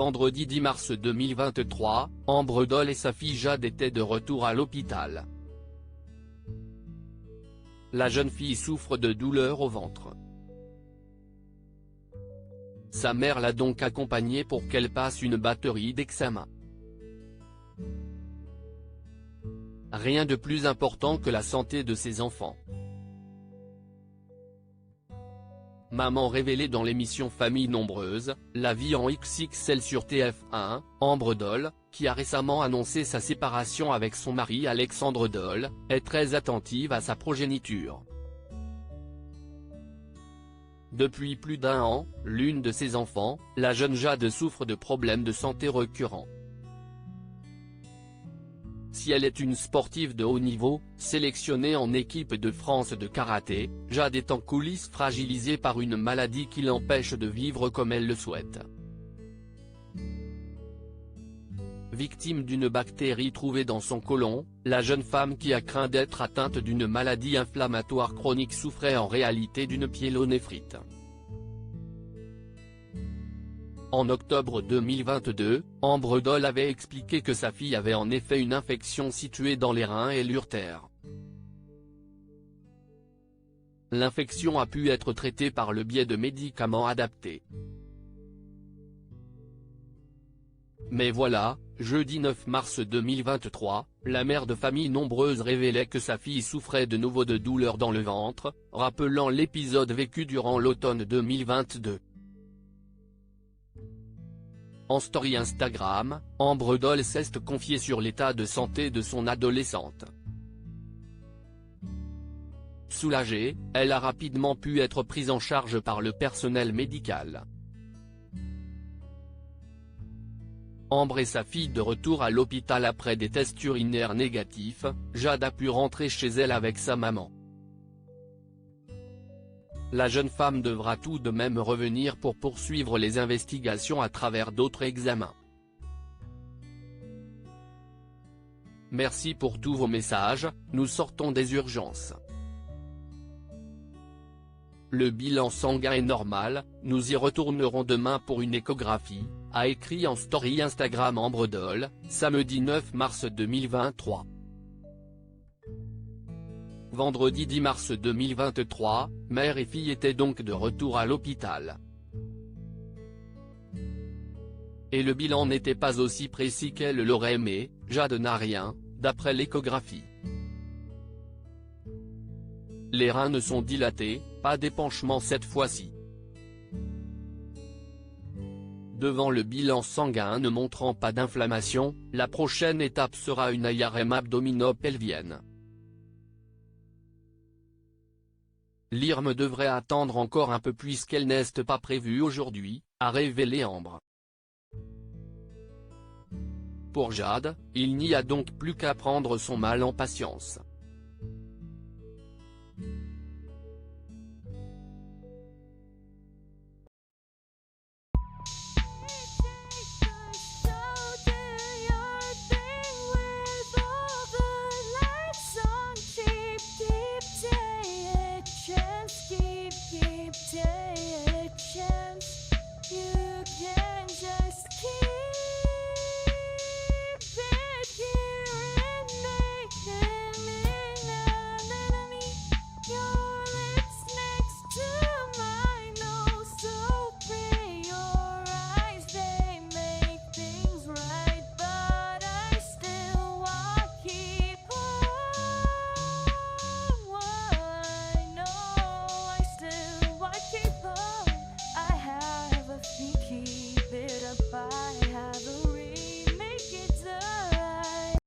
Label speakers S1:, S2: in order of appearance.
S1: Vendredi 10 mars 2023, Ambre Doll et sa fille Jade étaient de retour à l'hôpital. La jeune fille souffre de douleurs au ventre. Sa mère l'a donc accompagnée pour qu'elle passe une batterie d'examens. Rien de plus important que la santé de ses enfants. Maman révélée dans l'émission Famille nombreuse, La vie en XXL sur TF1, Ambre Doll, qui a récemment annoncé sa séparation avec son mari Alexandre Doll, est très attentive à sa progéniture. Depuis plus d'un an, l'une de ses enfants, la jeune Jade souffre de problèmes de santé récurrents. Si elle est une sportive de haut niveau, sélectionnée en équipe de France de karaté, Jade est en coulisses fragilisée par une maladie qui l'empêche de vivre comme elle le souhaite. Victime d'une bactérie trouvée dans son côlon, la jeune femme qui a craint d'être atteinte d'une maladie inflammatoire chronique souffrait en réalité d'une pyélonéphrite. En octobre 2022, Ambre Doll avait expliqué que sa fille avait en effet une infection située dans les reins et l'urtère. L'infection a pu être traitée par le biais de médicaments adaptés. Mais voilà, jeudi 9 mars 2023, la mère de famille nombreuse révélait que sa fille souffrait de nouveau de douleurs dans le ventre, rappelant l'épisode vécu durant l'automne 2022. En story Instagram, Ambre Doll s'est confiée sur l'état de santé de son adolescente. Soulagée, elle a rapidement pu être prise en charge par le personnel médical. Ambre et sa fille de retour à l'hôpital après des tests urinaires négatifs, Jade a pu rentrer chez elle avec sa maman. La jeune femme devra tout de même revenir pour poursuivre les investigations à travers d'autres examens. Merci pour tous vos messages, nous sortons des urgences. Le bilan sanguin est normal, nous y retournerons demain pour une échographie, a écrit en story Instagram Ambre Doll, samedi 9 mars 2023. Vendredi 10 mars 2023, mère et fille étaient donc de retour à l'hôpital. Et le bilan n'était pas aussi précis qu'elle l'aurait aimé, Jade n'a rien, d'après l'échographie. Les reins ne sont dilatés, pas d'épanchement cette fois-ci. Devant le bilan sanguin ne montrant pas d'inflammation, la prochaine étape sera une IRM abdomino-pelvienne. L'IRM devrait attendre encore un peu puisqu'elle n'est pas prévue aujourd'hui, a révélé Ambre. Pour Jade, il n'y a donc plus qu'à prendre son mal en patience.